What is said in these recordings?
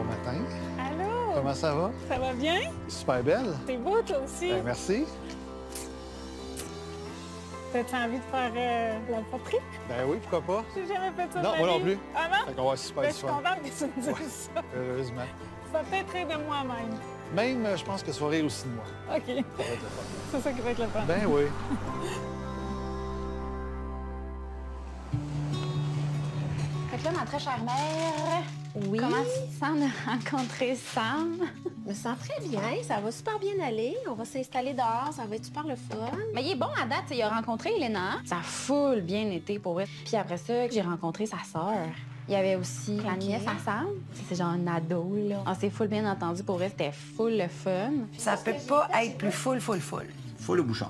Bon matin. Allô? Comment ça va? Ça va bien? Super belle. T'es beau, toi aussi. Ben, merci. T'as-tu envie de faire la poterie? Ben oui, pourquoi pas? J'ai jamais fait ça. Non, de moi ma non vie. plus. Ah non? Fait qu'on va super Ben, je suis fun. contente que tu me dises ça. Heureusement. Ça va peut-être rire de moi-même. Même, je pense que tu vas rire aussi de moi. OK. Ça va être le fun. C'est ça qui va être le fun. Ben oui. Fait que là, ma très chère mère, Oui. comment tu te sens de rencontrer Sam? Je me sens très bien, ça va super bien aller. On va s'installer dehors, ça va être super le fun. Mais il est bon à date, il a rencontré Elena. Ça a full bien été pour elle. Puis après ça, j'ai rencontré sa sœur. Il y avait aussi la nièce à Sam. C'est genre un ado, là. On s'est full bien entendu pour elle, c'était full le fun. Ça peut pas être plus full. Full au bouchon.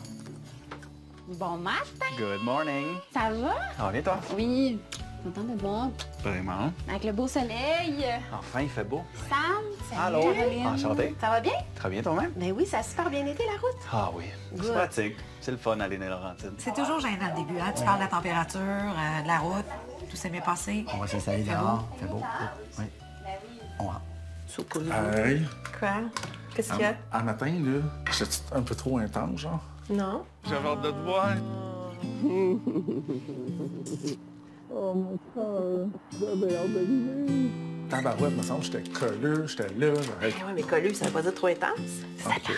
Bon matin, Good morning. ça va? Ça va bien, toi? Oui. Content de te voir. Vraiment. Avec le beau soleil. Enfin, il fait beau. Sam, salut Allô. Caroline. Enchanté. Ça va bien? Très bien, toi-même? Ben oui, ça a super bien été la route. Ah oui. C'est Good. pratique. C'est le fun d'aller dans les Laurentides. C'est toujours gênant au début, hein? Tu parles de la température, de la route, tout s'est bien passé. On va s'installer dehors. Fait beau. Oui. On rentre. So cool. Hey, Quoi? Qu'est-ce qu'il y a? un matin, là, j'étais un peu trop intense, genre. Non. J'avais hâte de te voir. Tabarouette, me semble, j'étais colleux, j'étais là. Ouais, mais collu, ça veut pas dire trop intense. OK.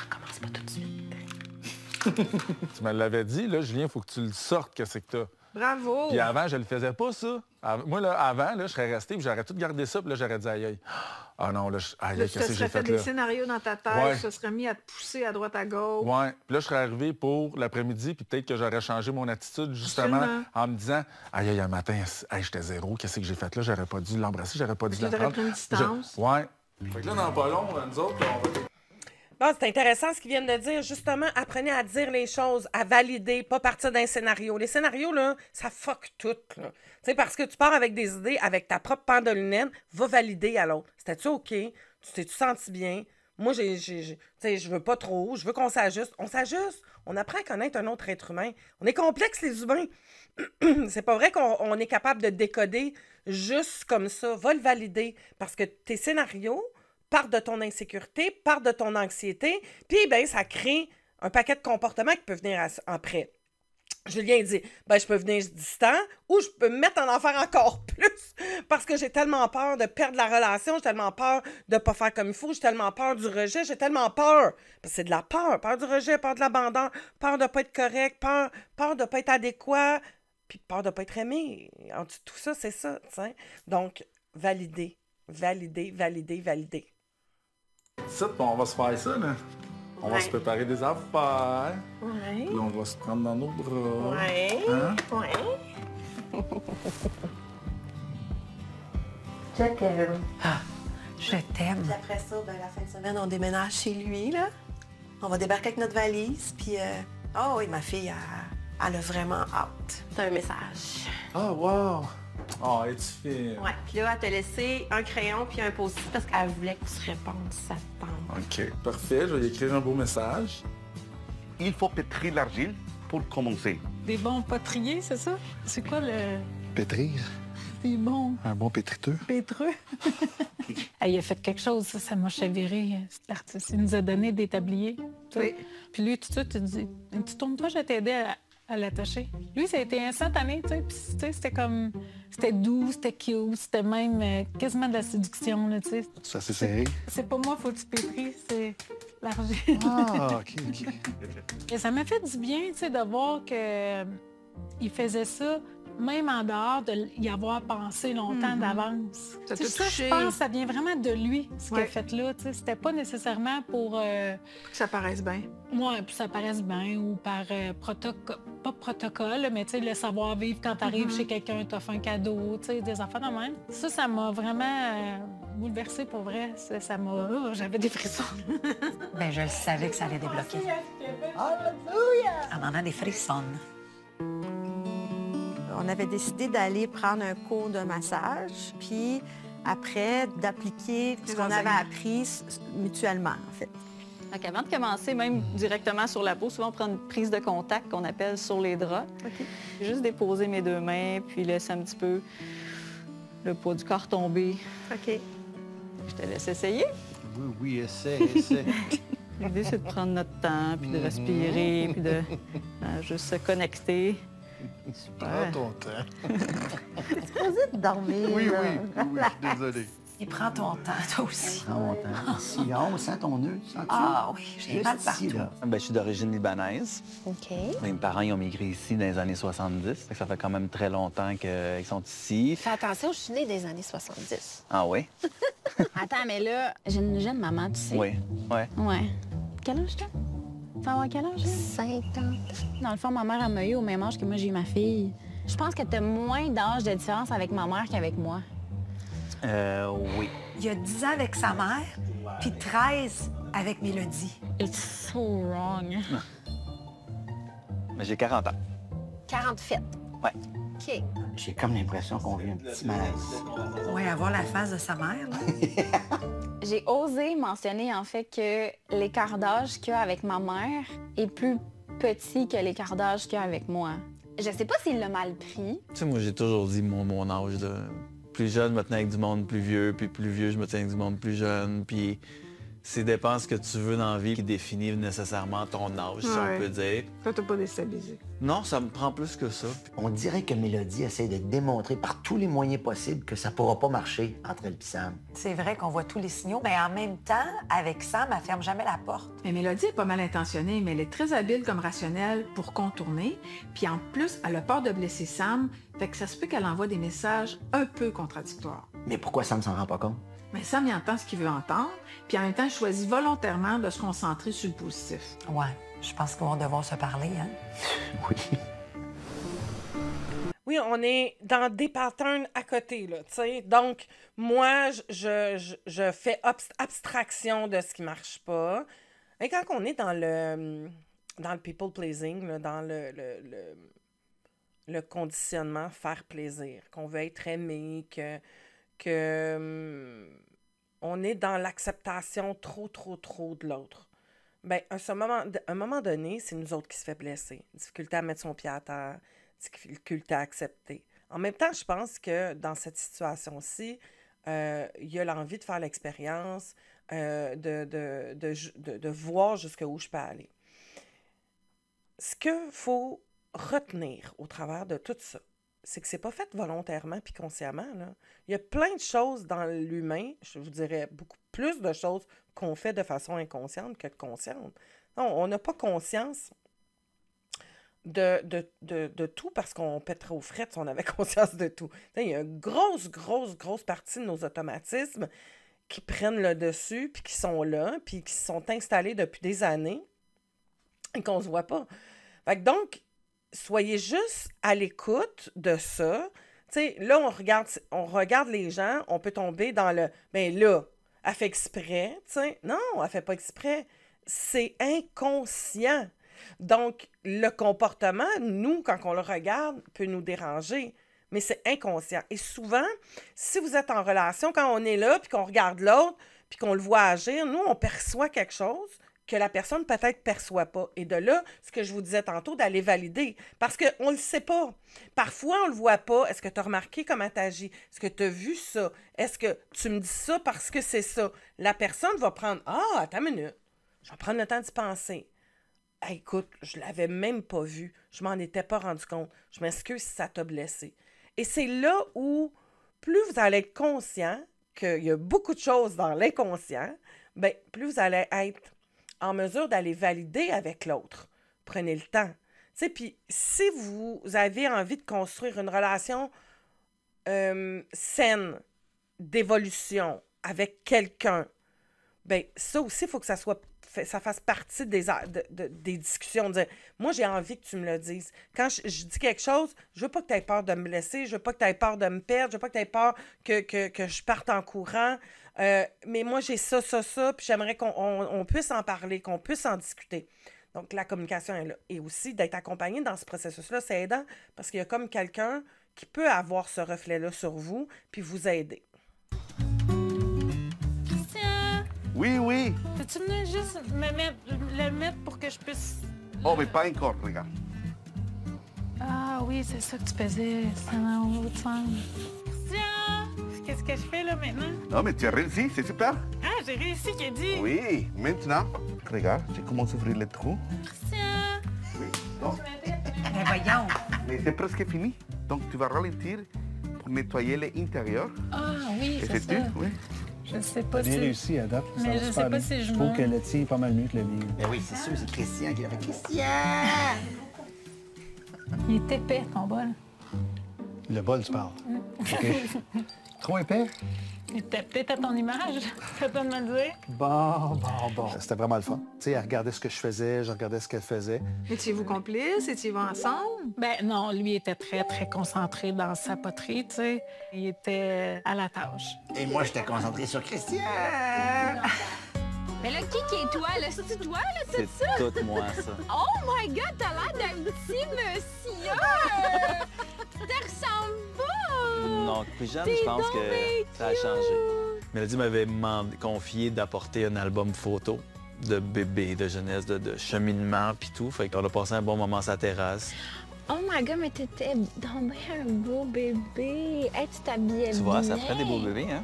Recommence pas tout de suite. Tu me l'avais dit, là, Julien, il faut que tu le sortes, qu'est-ce que t'as. Bravo! Puis avant, je le faisais pas, ça. Moi, là, avant, là, je serais resté, puis j'aurais tout gardé ça, puis là, j'aurais dit aïe, aïe. Ah non, là, aïe, Là, aïe, tu te qu'est-ce que j'ai serais fait fait des là? scénarios dans ta tête, Ouais. tu te serais mis à te pousser à droite, à gauche. Ouais. Puis là, je serais arrivé pour l'après-midi, puis peut-être que j'aurais changé mon attitude, justement, Absolument. en me disant aïe, aïe, un matin, aïe, j'étais zéro, qu'est-ce que j'ai fait là? J'aurais pas dû l'embrasser, j'aurais pas dû la T'aurais prendre. pris une distance. Ouais. Fait que là, dans pas long, nous autres, on va... Bon, c'est intéressant ce qu'ils viennent de dire. Justement, apprenez à dire les choses, à valider, pas partir d'un scénario. Les scénarios, là, ça fuck tout, là. Tu sais, parce que tu pars avec des idées, avec ta propre paire de lunettes, va valider à l'autre. C'était-tu OK? Tu t'es-tu senti bien? Moi, tu sais, je veux pas trop, je veux qu'on s'ajuste. On s'ajuste. On apprend à connaître un autre être humain. On est complexe, les humains. C'est pas vrai qu'on est capable de décoder juste comme ça. Va le valider. Parce que tes scénarios partent de ton insécurité, partent de ton anxiété, puis ben ça crée un paquet de comportements qui peuvent venir après. Julien dit, ben je peux venir distant ou je peux me mettre en enfer encore plus parce que j'ai tellement peur de perdre la relation, j'ai tellement peur de pas faire comme il faut, j'ai tellement peur du rejet, j'ai tellement peur. Parce que c'est de la peur du rejet, peur de l'abandon, peur de pas être correct, peur de pas être adéquat, puis peur de pas être aimé. En dessous de tout ça, c'est ça, tu sais. Donc, valider. Ça, puis on va se faire ça, là. On va se préparer des affaires. Ouais. Là, on va se prendre dans nos bras. Ouais. Hein? Ouais. Je t'aime. Ah, je t'aime. Puis après ça, ben, la fin de semaine, on déménage chez lui, là. On va débarquer avec notre valise, puis... Oh oui, ma fille, elle a vraiment hâte. T'as un message. Ah, wow! Oh, es-tu fine? Ouais. Puis là, elle t'a laissé un crayon puis un post-it parce qu'elle voulait qu'on se réponde, ça te tente. OK, parfait. Je vais y écrire un beau message. Il faut pétrir l'argile pour commencer. Des bons potriers, c'est ça? C'est quoi le... Pétrir. Des bons Un bon pétriteux. pétreux? Il a fait quelque chose, ça m'a chaviré, l'artiste. Il nous a donné des tabliers. tu sais. Oui. Puis lui, tout de suite, il dit, tu tournes-toi, je vais t'aider à l'attacher. Lui, ça a été instantané, tu sais. Puis, tu sais, c'était comme... C'était doux, c'était cute, c'était même quasiment de la séduction, là, tu sais. C'est assez serré. C'est pas moi, faut que tu pétris, c'est l'argile. Ah, OK. Et ça m'a fait du bien, tu sais, de voir que il faisait ça, même en dehors de y avoir pensé longtemps d'avance. Ça Tu sais, t'a ça, touché. je pense que ça vient vraiment de lui, ce qu'il a Ouais. fait là. Tu sais, c'était pas nécessairement pour... Que ça paraisse bien. moi, puis ça paraisse bien, ou par pas protocole, mais tu sais, le savoir-vivre quand tu arrives chez quelqu'un, t'offres un cadeau, tu sais, des affaires de même. Ça m'a vraiment bouleversée pour vrai. Ça m'a... Oh, j'avais des frissons. Ben, je le savais que ça allait débloquer. En en a des frissons. On avait décidé d'aller prendre un cours de massage, puis après, d'appliquer ce qu'on avait appris mutuellement, en fait. Donc, avant de commencer, même directement sur la peau, souvent on prend une prise de contact qu'on appelle sur les draps. Juste déposer mes deux mains, puis laisser un petit peu le poids du corps tombé. OK. Je te laisse essayer. Oui, essaie. L'idée, c'est de prendre notre temps, puis de respirer, puis de juste se connecter. Prends ton temps. Supposé de dormir. Oui, là. je suis désolé. Et prends ton temps, toi aussi. Prends mon temps. Ici, on sent ton nœud, sens-tu? Ah oui, j'ai mal Ici, partout. là. Ben, je suis d'origine libanaise. OK. Mes parents ils ont migré ici dans les années 70. Ça fait quand même très longtemps qu'ils sont ici. Fais attention, je suis née des années 70. Ah oui? Attends, mais là, j'ai une jeune maman, tu sais. Oui. Ouais. Ouais. Quel âge t'as? Faut avoir quel âge? 50. Dans le fond, ma mère, elle m'a eu au même âge que moi, j'ai eu ma fille. Je pense que t'as moins d'âge de différence avec ma mère qu'avec moi. Oui. Il y a 10 ans avec sa mère, puis 13 avec Mélodie. It's so wrong. Mais j'ai 40 ans. 40 fêtes. Ouais. OK. J'ai comme l'impression qu'on vit un petit malaise. Oui, avoir la face de sa mère, là. J'ai osé mentionner, en fait, que l'écart d'âge qu'il y a avec ma mère est plus petit que l'écart d'âge qu'il y a avec moi. Je sais pas s'il l'a mal pris. Tu sais, moi, j'ai toujours dit mon âge. Là. Plus jeune, je me tenais avec du monde plus vieux, puis plus vieux, je me tenais avec du monde plus jeune. Puis c'est dépend ce que tu veux dans la vie qui définit nécessairement ton âge, si on peut dire. Toi, t'as pas déstabilisé. Non, ça me prend plus que ça. On dirait que Mélodie essaie de démontrer par tous les moyens possibles que ça pourra pas marcher entre elle et Sam. C'est vrai qu'on voit tous les signaux, mais en même temps, avec Sam, elle ferme jamais la porte. Mais Mélodie est pas mal intentionnée, mais elle est très habile comme rationnelle pour contourner. Puis en plus, elle a peur de blesser Sam, fait que ça se peut qu'elle envoie des messages un peu contradictoires. Mais pourquoi Sam s'en rend pas compte? Mais Sam, il entend ce qu'il veut entendre, puis en même temps, il choisit volontairement de se concentrer sur le positif. Ouais, je pense qu'ils vont devoir se parler, hein? Oui. Oui, on est dans des patterns à côté, là, tu sais. Donc, moi, je fais abstraction de ce qui marche pas. Et quand on est dans le people pleasing, là, dans le conditionnement faire plaisir, qu'on veut être aimé, on est dans l'acceptation trop de l'autre. Bien, à un moment donné, c'est nous autres qui se fait blesser. Difficulté à mettre son pied à terre, difficulté à accepter. En même temps, je pense que dans cette situation-ci, il y a l'envie de faire l'expérience, de voir jusqu'où je peux aller. Ce qu'il faut retenir au travers de tout ça, c'est que c'est pas fait volontairement puis consciemment, là. Il y a plein de choses dans l'humain, je vous dirais beaucoup plus de choses qu'on fait de façon inconsciente que consciente. Non, on n'a pas conscience de tout parce qu'on pèterait aux frettes si on avait conscience de tout. Il y a une grosse partie de nos automatismes qui prennent le dessus puis qui sont là puis qui sont installés depuis des années et qu'on se voit pas. Fait que donc, soyez juste à l'écoute de ça. Tu sais, là, on regarde les gens, on peut tomber dans le « ben là, elle fait exprès », tu sais. Non, elle fait pas exprès. C'est inconscient. Donc, le comportement, nous, quand on le regarde, peut nous déranger, mais c'est inconscient. Et souvent, si vous êtes en relation, quand on est là, puis qu'on regarde l'autre, puis qu'on le voit agir, nous, on perçoit quelque chose que la personne peut-être perçoit pas. Et de là, ce que je vous disais tantôt, d'aller valider. Parce qu'on ne le sait pas. Parfois, on ne le voit pas. Est-ce que tu as remarqué comment tu agis? Est-ce que tu as vu ça? Est-ce que tu me dis ça parce que c'est ça? La personne va prendre « Ah, attends une minute. Je vais prendre le temps d'y penser. Hey, écoute, je l'avais même pas vu. Je m'en étais pas rendu compte. Je m'excuse si ça t'a blessé. » Et c'est là où, plus vous allez être conscient qu'il y a beaucoup de choses dans l'inconscient, bien, plus vous allez être en mesure d'aller valider avec l'autre. Prenez le temps. Tu sais, puis si vous avez envie de construire une relation saine, d'évolution avec quelqu'un, bien, ça aussi, il faut que ça fasse partie des discussions. De dire, moi, j'ai envie que tu me le dises. Quand je dis quelque chose, je veux pas que tu aies peur de me blesser, je veux pas que tu aies peur de me perdre, je veux pas que tu aies peur que je parte en courant. Mais moi, j'ai ça, puis j'aimerais qu'on puisse en parler, qu'on puisse en discuter. Donc, la communication est là. Et aussi, d'être accompagné dans ce processus-là, c'est aidant parce qu'il y a comme quelqu'un qui peut avoir ce reflet-là sur vous puis vous aider. Christian, Oui. peux-tu venir juste le mettre pour que je puisse... Oh, mais pas encore, regarde. Ah oui, c'est ça que tu faisais. C'est en haut de scène. Christian! Qu'est-ce que je fais là maintenant? Non, mais tu as réussi, c'est super. Ah, j'ai réussi, qu'il dit. Oui, maintenant, regarde, je commence à ouvrir le trou. Christian! Oui, non, Mais voyons. mais c'est presque fini. Donc, tu vas ralentir pour nettoyer l'intérieur. Ah oui, Et c'est c'est tout, ça. oui. Je sais pas Bien si... réussi à date. ça Mais va je super sais pas bien. si je Je trouve m'en- que le tien est pas mal mieux que le mien. Ben oui, c'est sûr, c'est Christian qui l'a fait. Christian! Il est épais, ton bol. Le bol, tu parles. OK. Trop épais? Il était peut-être à ton image, c'est toi de me le dire. Bon. C'était vraiment le fun. Tu sais, elle regardait ce que je faisais, je regardais ce qu'elle faisait. Étiez-vous complices? Étiez-vous ensemble? Ben non, lui était très, très concentré dans sa poterie, tu sais. Il était à la tâche. Et moi, j'étais concentré sur Christian! Mais là, qui est toi, là? C'est-tu toi, là, tout C'est ça? tout moi, ça. Oh my God, t'as l'air d'un petit monsieur! Te ressembles pas! Non, plus jeune, T'es je pense donc que bien ça a changé. Mélodie m'avait confié d'apporter un album photo de bébé, de jeunesse, de cheminement, puis tout. Fait qu'on a passé un bon moment sur la terrasse. Oh my God, mais t'étais donc bien un beau bébé! Hey, tu t'habillais Tu vois, ça bien. ferait des beaux bébés, hein?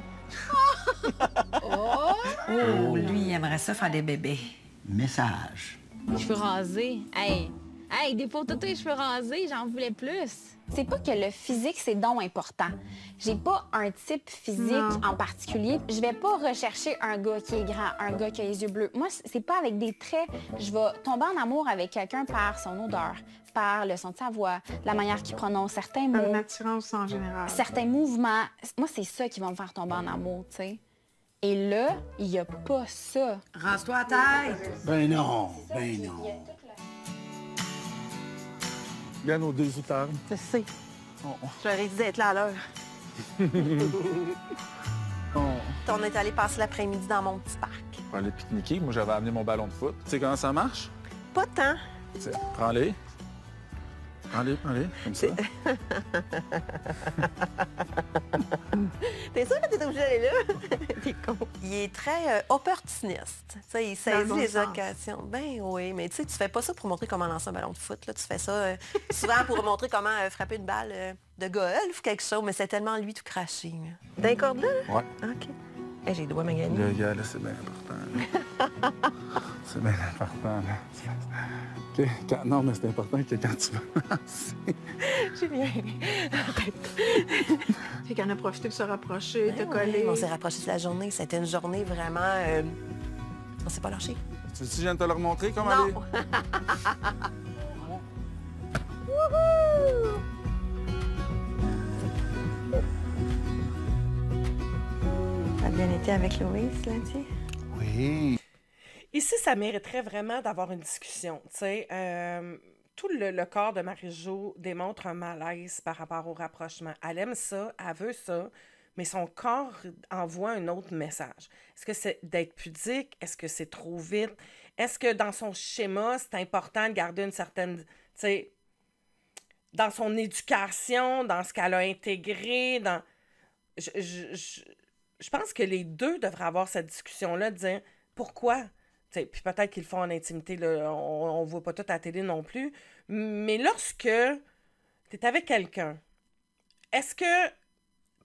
Oh, lui, il aimerait ça faire des bébés. Message. Cheveux rasés. Hey, des photos de tes cheveux rasés, j'en voulais plus. C'est pas que le physique, c'est donc important. J'ai pas un type physique Non. en particulier. Je vais pas rechercher un gars qui est grand, un gars qui a les yeux bleus. Moi, c'est pas avec des traits. Je vais tomber en amour avec quelqu'un par son odeur, par le son de sa voix, la manière qu'il prononce certains mots, Une attirance en général. certains mouvements. Moi, c'est ça qui va me faire tomber en amour, tu sais. Et là, il y a pas ça. Rase-toi la tête. Ben non. Bien nos deux auteurs. Je sais. J'aurais dit d'être là à l'heure. On est allé passer l'après-midi dans mon petit parc. Pour aller pique-niquer, moi, j'avais amené mon ballon de foot. Tu sais comment ça marche? Pas tant. Tiens, prends-les. Prends-les, comme ça. T'es sûr que t'es obligé d'aller là? T'es con. Il est très opportuniste. Tu sais, il Dans le saisit bon les sens. occasions. Ben oui, mais tu sais, tu fais pas ça pour montrer comment lancer un ballon de foot. Là. Tu fais ça souvent pour montrer comment frapper une balle de golf ou quelque chose, mais c'est tellement lui tout craché. D'un corde là? Ouais. OK. Hey, j'ai le doigt magané. Le gars, là, c'est bien important. là. C'est bien important, là. OK. Non, mais c'est important que quand tu vas lancer... Julien, arrête. Fait qu'elle en a profité de se rapprocher, te Ben coller. oui, on s'est rapprochés de la journée. C'était une journée vraiment... On s'est pas lâché. Tu veux que je vienne te le remontrer comment Non. aller? Ça a bien été avec Louise, lundi? Oui. Ici, ça mériterait vraiment d'avoir une discussion. Tu sais, tout le corps de Marie-Jo démontre un malaise par rapport au rapprochement. Elle aime ça, elle veut ça, mais son corps envoie un autre message. Est-ce que c'est d'être pudique? Est-ce que c'est trop vite? Est-ce que dans son schéma, c'est important de garder une certaine... Tu sais, dans son éducation, dans ce qu'elle a intégré, dans... Je pense que les deux devraient avoir cette discussion-là, de dire pourquoi. T'sais, puis peut-être qu'ils le font en intimité, là, on ne voit pas tout à la télé non plus. Mais lorsque tu es avec quelqu'un, est-ce que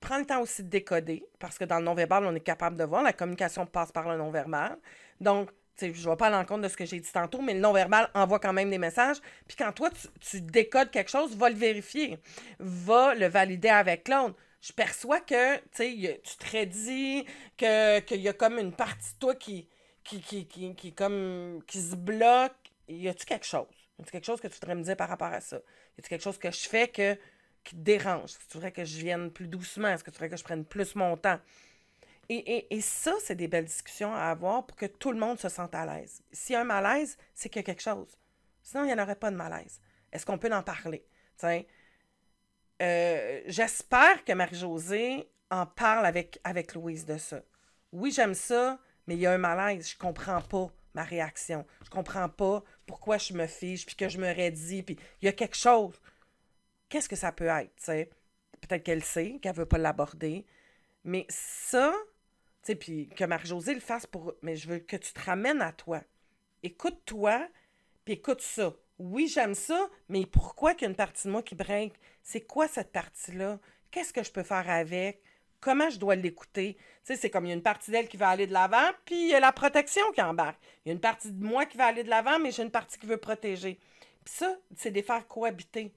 prends le temps aussi de décoder, parce que dans le non-verbal, on est capable de voir, la communication passe par le non-verbal. Donc, je ne vais pas à l'encontre de ce que j'ai dit tantôt, mais le non-verbal envoie quand même des messages. Puis quand toi, tu décodes quelque chose, va le vérifier. Va le valider avec l'autre. Je perçois que, tu te redis qu'il y a comme une partie de toi qui se bloque. Y a-tu quelque chose? Y a-tu quelque chose que tu voudrais me dire par rapport à ça? Y a-tu quelque chose que je fais qui te dérange? Est-ce que tu voudrais que je vienne plus doucement? Est-ce que tu voudrais que je prenne plus mon temps? Et ça, c'est des belles discussions à avoir pour que tout le monde se sente à l'aise. S'il y a un malaise, c'est qu'il y a quelque chose. Sinon, il n'y en aurait pas de malaise. Est-ce qu'on peut en parler? J'espère que Marie-Josée en parle avec Louise de ça. Oui, j'aime ça, mais il y a un malaise. Je comprends pas ma réaction. Je comprends pas pourquoi je me fiche, puis que je me raidis, puis il y a quelque chose. Qu'est-ce que ça peut être, t'sais? Peut-être qu'elle sait, qu'elle veut pas l'aborder. Mais ça, tu sais, puis que Marie-Josée le fasse pour... Mais je veux que tu te ramènes à toi. Écoute-toi, puis écoute ça. Oui, j'aime ça, mais pourquoi qu'il y a une partie de moi qui brinque? C'est quoi cette partie-là Qu'est-ce que je peux faire avec? Comment je dois l'écouter? Tu sais, c'est comme il y a une partie d'elle qui va aller de l'avant, puis il y a la protection qui embarque. Il y a une partie de moi qui va aller de l'avant, mais j'ai une partie qui veut protéger. Puis ça, c'est de les faire cohabiter.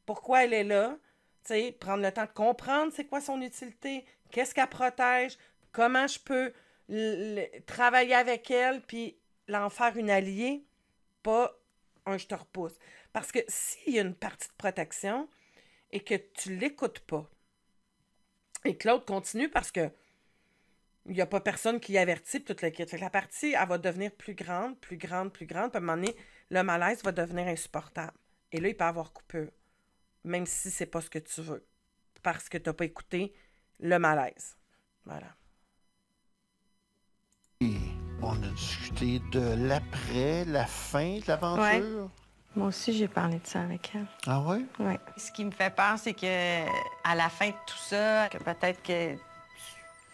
Pourquoi elle est là? Tu sais, prendre le temps de comprendre c'est quoi son utilité, qu'est-ce qu'elle protège, comment je peux travailler avec elle, puis l'en faire une alliée, pas un je te repousse. Parce que s'il y a une partie de protection et que tu l'écoutes pas, et que l'autre continue parce que il n'y a pas personne qui avertit puis toute l'équipe. Fait que la partie, elle va devenir plus grande, plus grande, plus grande. Puis à un moment donné, le malaise va devenir insupportable. Et là, il peut y avoir coupure. Même si c'est pas ce que tu veux. Parce que tu n'as pas écouté le malaise. Voilà. On a discuté de l'après, la fin de l'aventure. Ouais. Moi aussi, j'ai parlé de ça avec elle. Ah ouais? Oui. Ce qui me fait peur, c'est que à la fin de tout ça, que peut-être que tu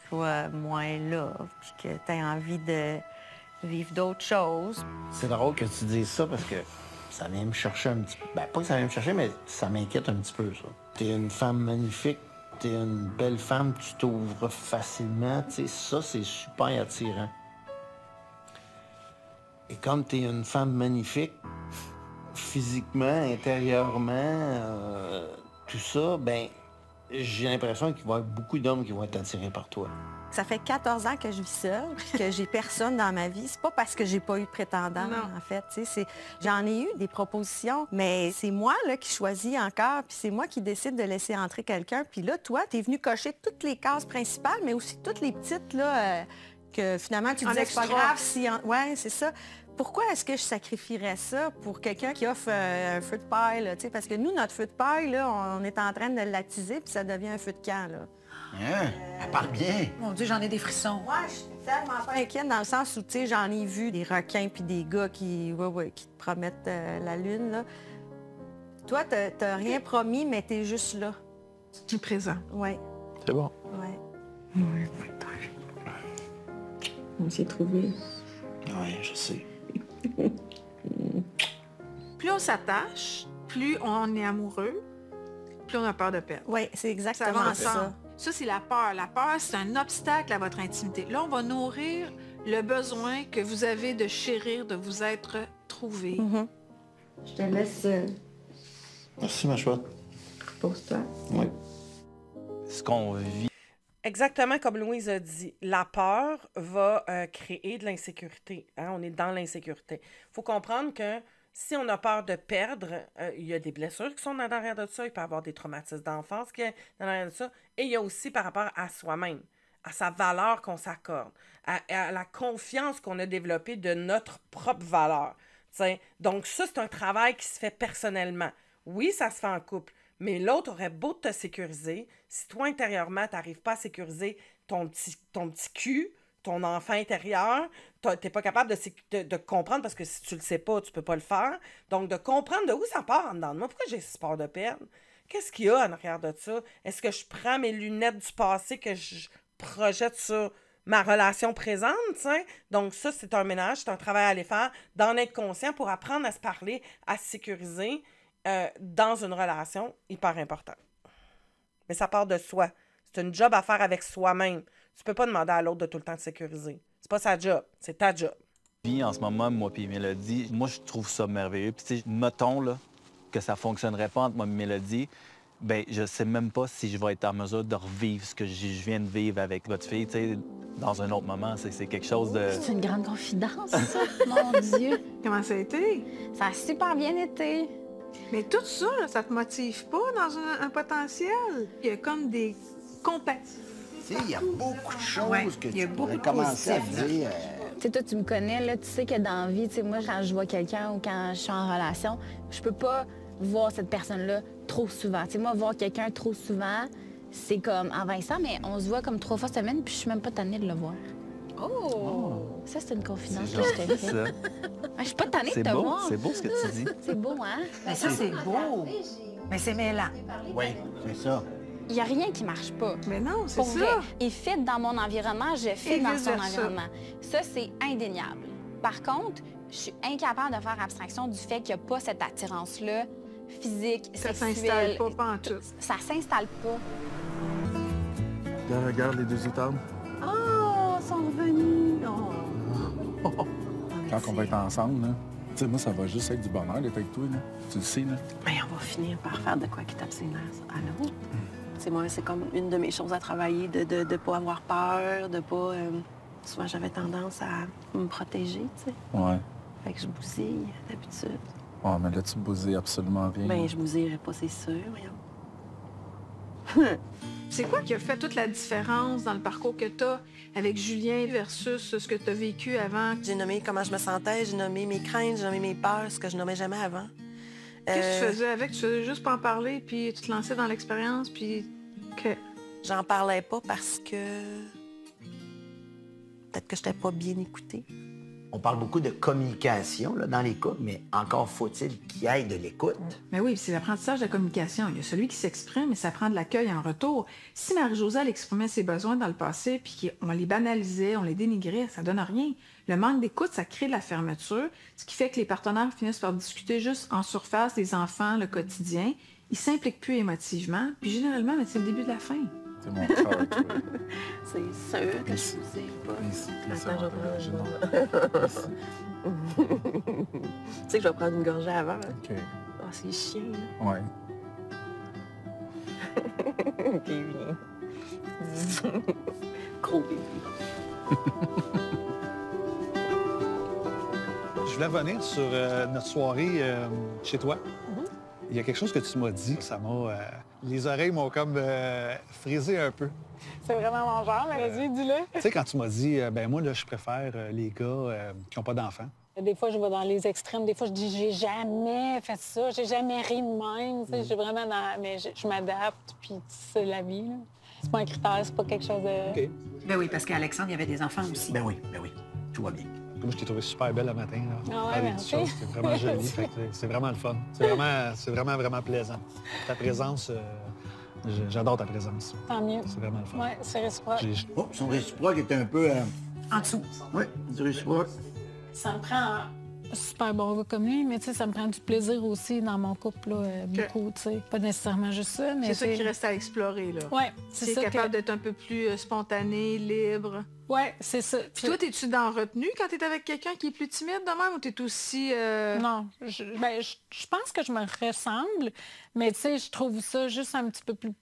sois moins là, puis que tu aies envie de vivre d'autres choses. C'est drôle que tu dises ça parce que ça vient me chercher un petit peu. Ben, pas que ça vient me chercher, mais ça m'inquiète un petit peu, ça. T'es une femme magnifique, t'es une belle femme, tu t'ouvres facilement. Tu sais, ça, c'est super attirant. Et comme t'es une femme magnifique, physiquement, intérieurement, tout ça, ben, j'ai l'impression qu'il va y avoir beaucoup d'hommes qui vont être attirés par toi. Ça fait 14 ans que je vis seule, que j'ai personne dans ma vie. C'est pas parce que j'ai pas eu de prétendant, en fait. J'en ai eu des propositions, mais c'est moi là, qui choisis encore, puis c'est moi qui décide de laisser entrer quelqu'un. Puis là, toi, t'es venu cocher toutes les cases principales, mais aussi toutes les petites là, que finalement tu disais que c'est pas grave si... Ouais, c'est ça. Pourquoi est-ce que je sacrifierais ça pour quelqu'un qui offre un feu de paille? Là, parce que nous, notre feu de paille, là, on est en train de l'attiser, puis ça devient un feu de camp. Là. Hein? Elle parle bien. Mon Dieu, j'en ai des frissons. Moi, je suis tellement pas inquiète dans le sens où, tu sais, j'en ai vu des requins puis des gars qui te promettent la lune, là. Toi, t'as rien promis, mais t'es juste là. Tu es présent. Oui. C'est bon. Oui. Oui, on s'est trouvés. Oui, je sais. Plus on s'attache, plus on est amoureux, plus on a peur de perdre. Oui, c'est exactement ça. Va ça. ensemble. Ça, c'est la peur. La peur, c'est un obstacle à votre intimité. Là, on va nourrir le besoin que vous avez de chérir, de vous être trouvé. Je te laisse... Merci, ma chouette. Pose-toi. Oui. Ce qu'on vit. Exactement comme Louise a dit, la peur va créer de l'insécurité. Hein? On est dans l'insécurité. Il faut comprendre que si on a peur de perdre, il y a des blessures qui sont dans l'arrière de ça, il peut y avoir des traumatismes d'enfance qui sont dans l'arrière de ça, et il y a aussi par rapport à soi-même, à sa valeur qu'on s'accorde, à la confiance qu'on a développée de notre propre valeur. T'sais? Donc ça, c'est un travail qui se fait personnellement. Oui, ça se fait en couple, mais l'autre aurait beau te sécuriser, si toi, intérieurement, tu n'arrives pas à sécuriser ton petit cul, ton enfant intérieur, tu n'es pas capable de comprendre, parce que si tu le sais pas, tu peux pas le faire. Donc, de comprendre de où ça part en dedans de moi. Pourquoi j'ai si peur de perdre? Qu'est-ce qu'il y a en arrière de ça? Est-ce que je prends mes lunettes du passé que je projette sur ma relation présente? T'sais? Donc, ça, c'est un ménage, c'est un travail à aller faire, d'en être conscient pour apprendre à se parler, à se sécuriser dans une relation hyper important. Mais ça part de soi. C'est une job à faire avec soi-même. Tu peux pas demander à l'autre de tout le temps te sécuriser. C'est pas sa job, c'est ta job. En ce moment, moi et Mélodie, moi, je trouve ça merveilleux. Puis, tu sais, mettons là, que ça fonctionnerait pas entre moi et Mélodie, bien, je sais même pas si je vais être en mesure de revivre ce que je viens de vivre avec votre fille, tu sais, dans un autre moment. C'est quelque chose de... C'est une grande confidence, ça. Mon Dieu. Comment ça a été? Ça a super bien été. Mais tout ça, là, ça te motive pas dans un potentiel? Il y a comme des compatibilités. Il y a beaucoup de choses que il y a tu beaucoup pourrais de commencer à positifs, dire. Tu sais, toi, tu me connais, là, tu sais que dans la vie, tu sais, moi, quand je vois quelqu'un ou quand je suis en relation, je peux pas voir cette personne-là trop souvent. Tu sais, moi, voir quelqu'un trop souvent, c'est comme envahissant, mais on se voit comme 3 fois semaine, puis je suis même pas tannée de le voir. Oh! Ça, c'est une confidence que je te fais. Ça. Je suis pas tannée de te beau, voir. c'est beau ce que tu dis. C'est beau, hein? Mais ça, c'est beau. Mais c'est mêlant. Oui, c'est ça. Il n'y a rien qui marche pas. Mais non, c'est Pour ça. vrai. Il fit dans mon environnement, je fit dans son vice-versa. environnement. Ça, c'est indéniable. Par contre, je suis incapable de faire abstraction du fait qu'il n'y a pas cette attirance-là, physique, Ça sexuelle. s'installe pas en tout. Ça s'installe pas. Là, regarde les deux étables. Oh, ils sont revenus. Oh. Quand on va être ensemble, là, tu sais, moi, ça va juste être du bonheur d'être avec toi, là. Tu le sais, là. Mais on va finir par faire de quoi qui tape ses nerfs. Allô? C'est moi, c'est comme une de mes choses à travailler, de pas avoir peur, de pas... Souvent, j'avais tendance à me protéger, tu sais. Ouais. Fait que je bousille, d'habitude. Ouais, mais là, tu bousilles absolument rien. Ben, je bousillerais pas, c'est sûr, voyons. C'est quoi qui a fait toute la différence dans le parcours que tu as avec Julien versus ce que tu as vécu avant? J'ai nommé comment je me sentais, j'ai nommé mes craintes, j'ai nommé mes peurs, ce que je nommais jamais avant. Qu'est-ce que tu faisais avec? Tu faisais juste pas en parler, puis tu te lançais dans l'expérience, puis... J'en parlais pas parce que... Peut-être que je n'étais pas bien écoutée. On parle beaucoup de communication là, dans les couples, mais encore faut-il qu'il y ait de l'écoute. Mais oui, c'est l'apprentissage de la communication. Il y a celui qui s'exprime, mais ça prend de l'accueil en retour. Si Marie-Josée, elle exprimait ses besoins dans le passé, puis on les banalisait, on les dénigrait, ça donne rien. Le manque d'écoute, ça crée de la fermeture, ce qui fait que les partenaires finissent par discuter juste en surface des enfants, le quotidien. Ils s'impliquent plus émotivement, puis généralement, c'est le début de la fin. C'est mon cœur, toi. C'est sûr que je sais pas. Ici, attends, je vais prendre... Tu sais que je vais prendre une gorgée avant. Hein? OK. Oh, c'est chiant. Ouais. OK, oui. Gros bébé. Je voulais revenir sur notre soirée chez toi. Il y a quelque chose que tu m'as dit, ça m'a... les oreilles m'ont comme frisé un peu. C'est vraiment mon genre, mais vas-y, dis-le. Tu sais, quand tu m'as dit, ben moi, là, je préfère les gars qui n'ont pas d'enfants. Des fois, je vais dans les extrêmes. Des fois, je dis, j'ai jamais fait ça. J'ai jamais ri de même. Tu sais, j'ai vraiment mais je m'adapte, puis c'est la vie. Là. C'est pas un critère, c'est pas quelque chose de... OK. Ben oui, parce qu'Alexandre, il y avait des enfants aussi. Ben oui. Tout va bien. Comme je t'ai trouvé super belle le matin. Là. Ah ouais, Faire des merci. petites choses, c'était vraiment joli. Fait que c'est vraiment le fun. C'est vraiment plaisant. Ta présence, j'adore ta présence. Tant mieux. C'est vraiment le fun. Oui, c'est réciproque. Oh, son réciproque était un peu... En dessous. Oui, du réciproque. Ça me prend un super bon gars comme lui, mais tu sais, ça me prend du plaisir aussi dans mon couple, là, beaucoup, tu sais. Pas nécessairement juste ça, mais... C'est ça qui reste à explorer, là. Oui, c'est ça. Capable d'être un peu plus spontané, libre. Oui, c'est ça. Puis toi, t'es-tu dans retenue quand t'es avec quelqu'un qui est plus timide de même ou t'es aussi... Non, je pense que je me ressemble, mais tu sais, je trouve ça juste un petit peu plus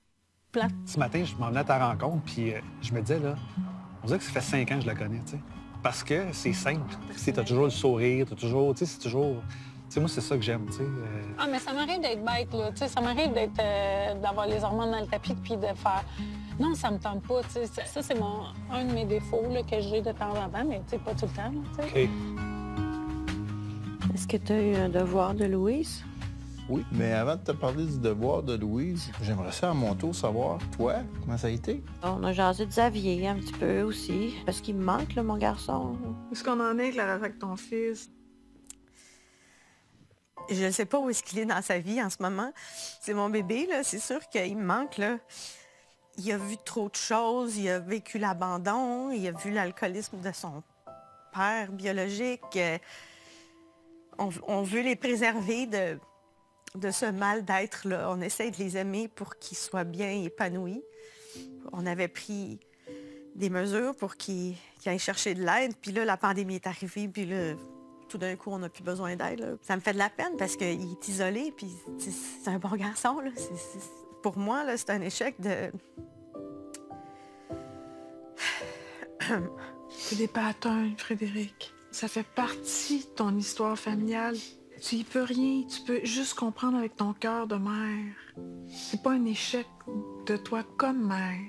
plate. Ce matin, je m'en venais à ta rencontre, puis je me disais, là, on dirait que ça fait 5 ans que je la connais, tu sais. Parce que c'est simple. Tu sais, t'as toujours le sourire, t'as toujours... Tu sais, c'est toujours... Tu sais, moi, c'est ça que j'aime, tu sais. Ah, mais ça m'arrive d'être bête, là. Tu sais, ça m'arrive d'avoir les hormones dans le tapis puis de faire... Non, ça me tente pas, tu sais. Ça, c'est un de mes défauts, là, que j'ai de temps en temps, mais tu sais, pas tout le temps, là, tu sais. OK. Est-ce que tu as eu un devoir de Louise? Oui, mais avant de te parler du devoir de Louise, j'aimerais ça à mon tour savoir, toi, comment ça a été? On a jasé de Xavier un petit peu aussi. Parce qu'il me manque, là, mon garçon. Est-ce qu'on en est, Clara, avec ton fils? Je ne sais pas où est-ce qu'il est dans sa vie en ce moment. C'est mon bébé, là. C'est sûr qu'il me manque, là. Il a vu trop de choses. Il a vécu l'abandon. Il a vu l'alcoolisme de son père biologique. On veut les préserver de ce mal d'être-là. On essaie de les aimer pour qu'ils soient bien épanouis. On avait pris des mesures pour qu'ils aillent chercher de l'aide. Puis là, la pandémie est arrivée. Puis là, tout d'un coup, on n'a plus besoin d'aide, là. Ça me fait de la peine parce qu'il est isolé. Puis c'est un bon garçon, là. Pour moi, là, c'est un échec de... C'est des patterns, Frédéric. Ça fait partie de ton histoire familiale. Tu y peux rien, tu peux juste comprendre avec ton cœur de mère. C'est pas un échec de toi comme mère.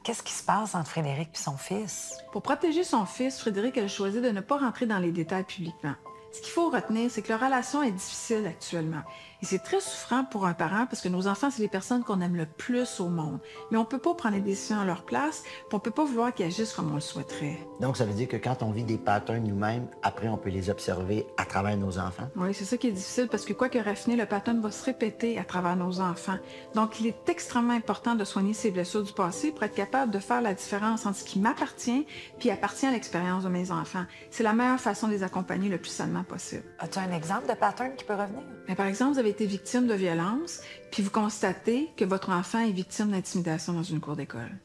Qu'est-ce qui se passe entre Frédéric et son fils? Pour protéger son fils, Frédéric a choisi de ne pas rentrer dans les détails publiquement. Ce qu'il faut retenir, c'est que leur relation est difficile actuellement. Et c'est très souffrant pour un parent parce que nos enfants, c'est les personnes qu'on aime le plus au monde. Mais on ne peut pas prendre les décisions à leur place, puis on ne peut pas vouloir qu'ils agissent comme on le souhaiterait. Donc, ça veut dire que quand on vit des patterns nous-mêmes, après, on peut les observer à travers nos enfants? Oui, c'est ça qui est difficile parce que quoi que raffiné, le pattern va se répéter à travers nos enfants. Donc, il est extrêmement important de soigner ces blessures du passé pour être capable de faire la différence entre ce qui m'appartient puis appartient à l'expérience de mes enfants. C'est la meilleure façon de les accompagner le plus sainement possible. As-tu un exemple de pattern qui peut revenir? Mais par exemple, vous avez été victime de violence, puis vous constatez que votre enfant est victime d'intimidation dans une cour d'école.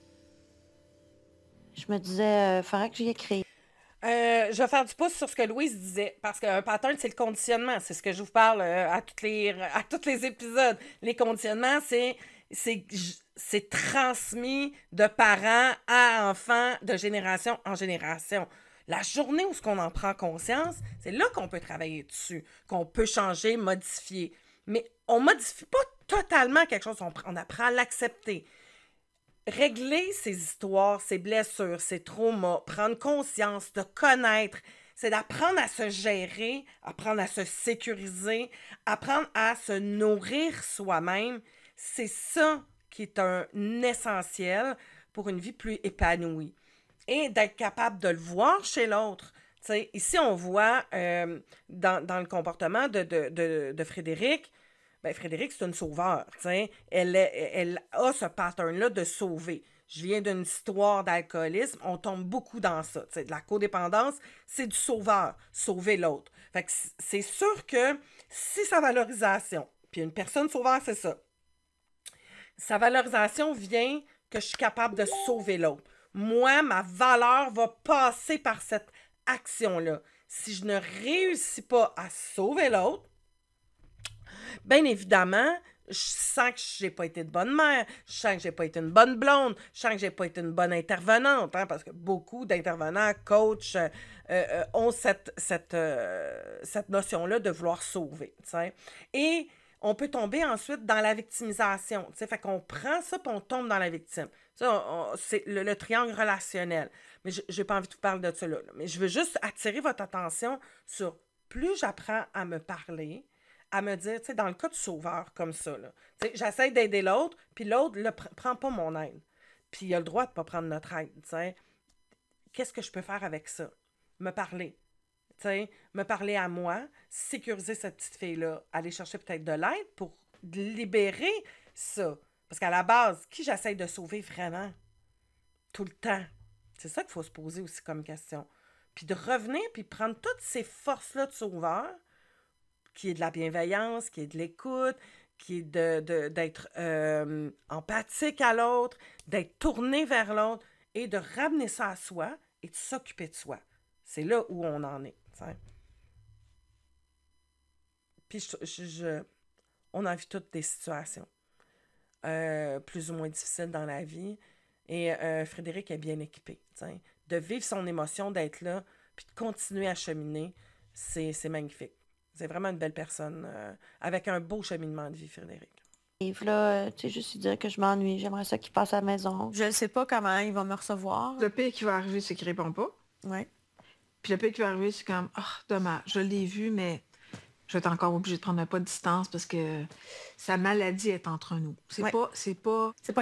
Je me disais, il faudrait que j'y écrive. Je vais faire du pouce sur ce que Louise disait, parce qu'un pattern, c'est le conditionnement. C'est ce que je vous parle à tous les épisodes. Les conditionnements, c'est transmis de parents à enfants, de génération en génération. La journée où on en prend conscience, c'est là qu'on peut travailler dessus, qu'on peut changer, modifier. Mais on ne modifie pas totalement quelque chose, on apprend à l'accepter. Régler ses histoires, ses blessures, ses traumas, prendre conscience, de connaître, c'est d'apprendre à se gérer, apprendre à se sécuriser, apprendre à se nourrir soi-même. C'est ça qui est un essentiel pour une vie plus épanouie. Et d'être capable de le voir chez l'autre. T'sais, ici, on voit dans le comportement de Frédéric, ben Frédéric, c'est une sauveur. Elle a ce pattern-là de sauver. Je viens d'une histoire d'alcoolisme, on tombe beaucoup dans ça. De la codépendance, c'est du sauveur, sauver l'autre. Fait que c'est sûr que si sa valorisation, puis une personne sauveur, c'est ça, sa valorisation vient que je suis capable de sauver l'autre. Moi, ma valeur va passer par cette action-là. Si je ne réussis pas à sauver l'autre, bien évidemment, je sens que je n'ai pas été de bonne mère, je sens que je n'ai pas été une bonne blonde, je sens que je n'ai pas été une bonne intervenante, hein, parce que beaucoup d'intervenants, coachs, ont cette notion-là de vouloir sauver. T'sais. Et on peut tomber ensuite dans la victimisation. Fait qu'on prend ça et on tombe dans la victime. Ça, c'est le triangle relationnel. Mais je n'ai pas envie de vous parler de ça là. Mais je veux juste attirer votre attention sur plus j'apprends à me parler, à me dire, tu sais, dans le cas du sauveur comme ça, j'essaie d'aider l'autre, puis l'autre ne prend pas mon aide. Puis il a le droit de ne pas prendre notre aide. T'sais. Qu'est-ce que je peux faire avec ça? Me parler. T'sais, me parler à moi, sécuriser cette petite fille-là, aller chercher peut-être de l'aide pour libérer ça. Parce qu'à la base, qui j'essaie de sauver vraiment? Tout le temps. C'est ça qu'il faut se poser aussi comme question. Puis de revenir, puis prendre toutes ces forces-là de sauveur, qui est de la bienveillance, qui est de l'écoute, qui est d'être empathique à l'autre, d'être tourné vers l'autre, et de ramener ça à soi et de s'occuper de soi. C'est là où on en est. T'sais. Puis on a vu toutes des situations plus ou moins difficiles dans la vie. Et Frédéric est bien équipé. T'sais. De vivre son émotion, d'être là, puis de continuer à cheminer, c'est magnifique. C'est vraiment une belle personne, avec un beau cheminement de vie, Frédéric. Yves, là, tu sais, juste lui dire que je m'ennuie, j'aimerais ça qu'il passe à la maison. Je ne sais pas comment il va me recevoir. Le pire qui va arriver, c'est qu'il répond pas. Oui. Puis le pire qui va arriver, c'est comme, dommage, je l'ai vu, mais je vais être encore obligée de prendre un pas de distance parce que sa maladie est entre nous. C'est pas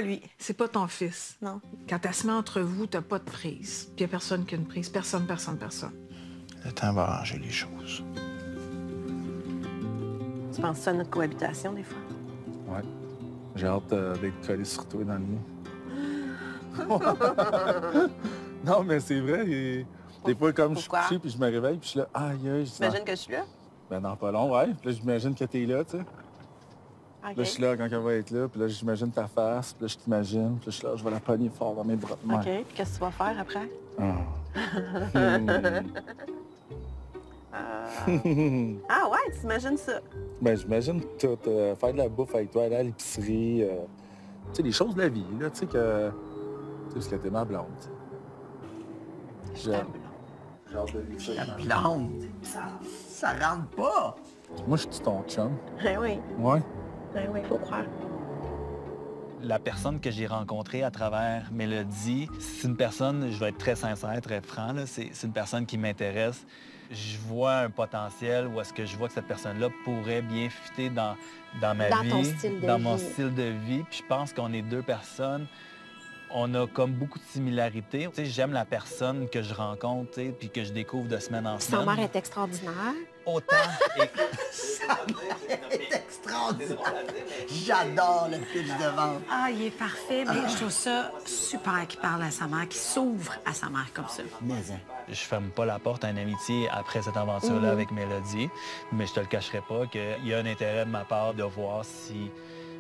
lui. C'est pas ton fils. Non. Quand elle se met entre vous, t'as pas de prise. Puis il n'y a personne qui a une prise. Personne. Le temps va arranger les choses. Tu penses ça à notre cohabitation, des fois? Ouais. J'ai hâte d'être collé sur toi dans le lit. Non, mais c'est vrai. Des fois, comme je suis couché, puis je me réveille, puis je suis là, aïe, T'imagines que je suis là? Ben non, pas long, ouais. Puis là, j'imagine que t'es là, tu sais. Okay. Là, je suis là quand elle va être là, puis là, j'imagine ta face, puis là, je t'imagine, puis là, je suis là, je vais la pogner fort dans mes bras de main. OK, puis qu'est-ce que tu vas faire après? Ah ouais, tu imagines ça? Ben, j'imagine tout. Faire de la bouffe avec toi, aller à l'épicerie. Tu sais, les choses de la vie, là, tu sais que... Tu sais, parce que t'es ma blonde, tu sais. Genre de vivre ça. La blonde, ça rentre pas. Moi, je suis ton chum. Ben oui. Ouais. Ben oui, faut croire. La personne que j'ai rencontrée à travers Mélodie, c'est une personne, je vais être très sincère, très franc, là, c'est une personne qui m'intéresse. Je vois un potentiel où est-ce que je vois que cette personne-là pourrait bien fitter dans ma vie, dans mon style de vie. Puis je pense qu'on est deux personnes, on a comme beaucoup de similarités. Tu sais, j'aime la personne que je rencontre, tu sais, puis que je découvre de semaine en semaine. Sa mère est extraordinaire. Autant. Sa mère est extraordinaire. J'adore le pitch de vente. Ah, il est parfait, mais je trouve ça super qu'il parle à sa mère, qu'il s'ouvre à sa mère comme ça. Mais, hein. Je ferme pas la porte à une amitié après cette aventure-là avec Mélodie, mais je te le cacherai pas qu'il y a un intérêt de ma part de voir si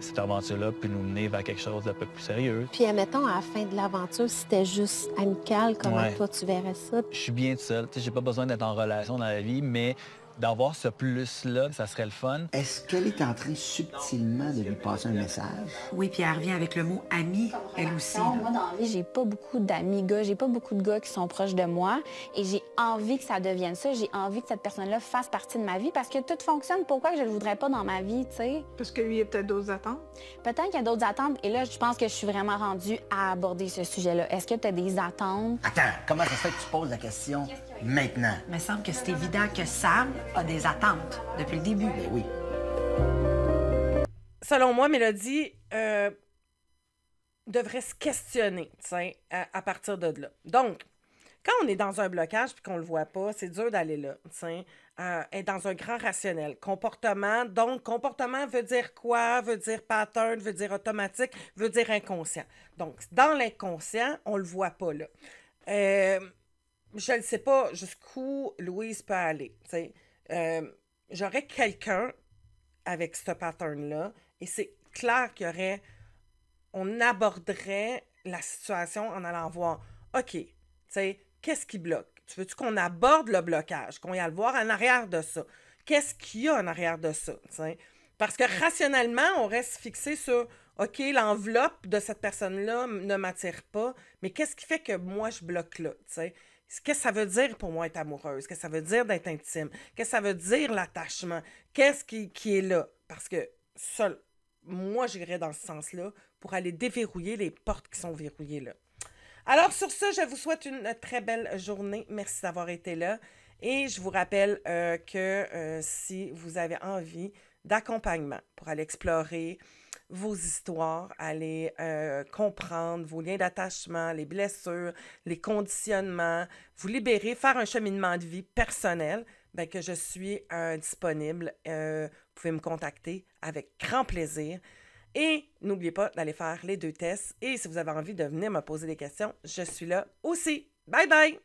cette aventure-là peut nous mener vers quelque chose d'un peu plus sérieux. Puis, admettons, à la fin de l'aventure, si c'était juste amical, comment Ouais. toi, tu verrais ça? Je suis bien tout seul. Tu sais, j'ai pas besoin d'être en relation dans la vie, mais d'avoir ce plus-là, ça serait le fun. Est-ce qu'elle est en train subtilement de lui passer un message? Oui, puis elle revient avec le mot ami, elle aussi. Non, moi, dans la vie, j'ai pas beaucoup d'amis gars, j'ai pas beaucoup de gars qui sont proches de moi et j'ai envie que ça devienne ça. J'ai envie que cette personne-là fasse partie de ma vie parce que tout fonctionne. Pourquoi que je le voudrais pas dans ma vie, tu sais? Parce que lui, il a peut-être d'autres attentes. Peut-être qu'il y a d'autres attentes et là, je pense que je suis vraiment rendue à aborder ce sujet-là. Est-ce que tu as des attentes? Attends, comment ça se fait que tu poses la question maintenant? Il me semble que c'est évident que Sam a des attentes depuis le début. Ben oui. Selon moi, Mélodie devrait se questionner, à partir de là. Donc, quand on est dans un blocage puis qu'on le voit pas, c'est dur d'aller là, être dans un grand rationnel. Comportement, donc comportement veut dire quoi? Veut dire pattern, veut dire automatique, veut dire inconscient. Donc, dans l'inconscient, on le voit pas là. Je ne sais pas jusqu'où Louise peut aller, j'aurais quelqu'un avec ce pattern-là et c'est clair qu'il y aurait... On aborderait la situation en allant voir, OK, qu'est-ce qui bloque? Tu veux-tu qu'on aborde le blocage, qu'on y aille le voir en arrière de ça? Qu'est-ce qu'il y a en arrière de ça? Parce que rationnellement, on reste fixé sur, OK, l'enveloppe de cette personne-là ne m'attire pas, mais qu'est-ce qui fait que moi, je bloque là? Qu'est-ce que ça veut dire pour moi être amoureuse? Qu'est-ce que ça veut dire d'être intime? Qu'est-ce que ça veut dire l'attachement? Qu'est-ce qui est là? Parce que seul, moi, j'irais dans ce sens-là pour aller déverrouiller les portes qui sont verrouillées là. Alors, sur ce, je vous souhaite une très belle journée. Merci d'avoir été là. Et je vous rappelle que si vous avez envie d'accompagnement pour aller explorer vos histoires, aller comprendre vos liens d'attachement, les blessures, les conditionnements, vous libérer, faire un cheminement de vie personnel, bien que je suis disponible. Vous pouvez me contacter avec grand plaisir. Et n'oubliez pas d'aller faire les 2 tests. Et si vous avez envie de venir me poser des questions, je suis là aussi. Bye bye!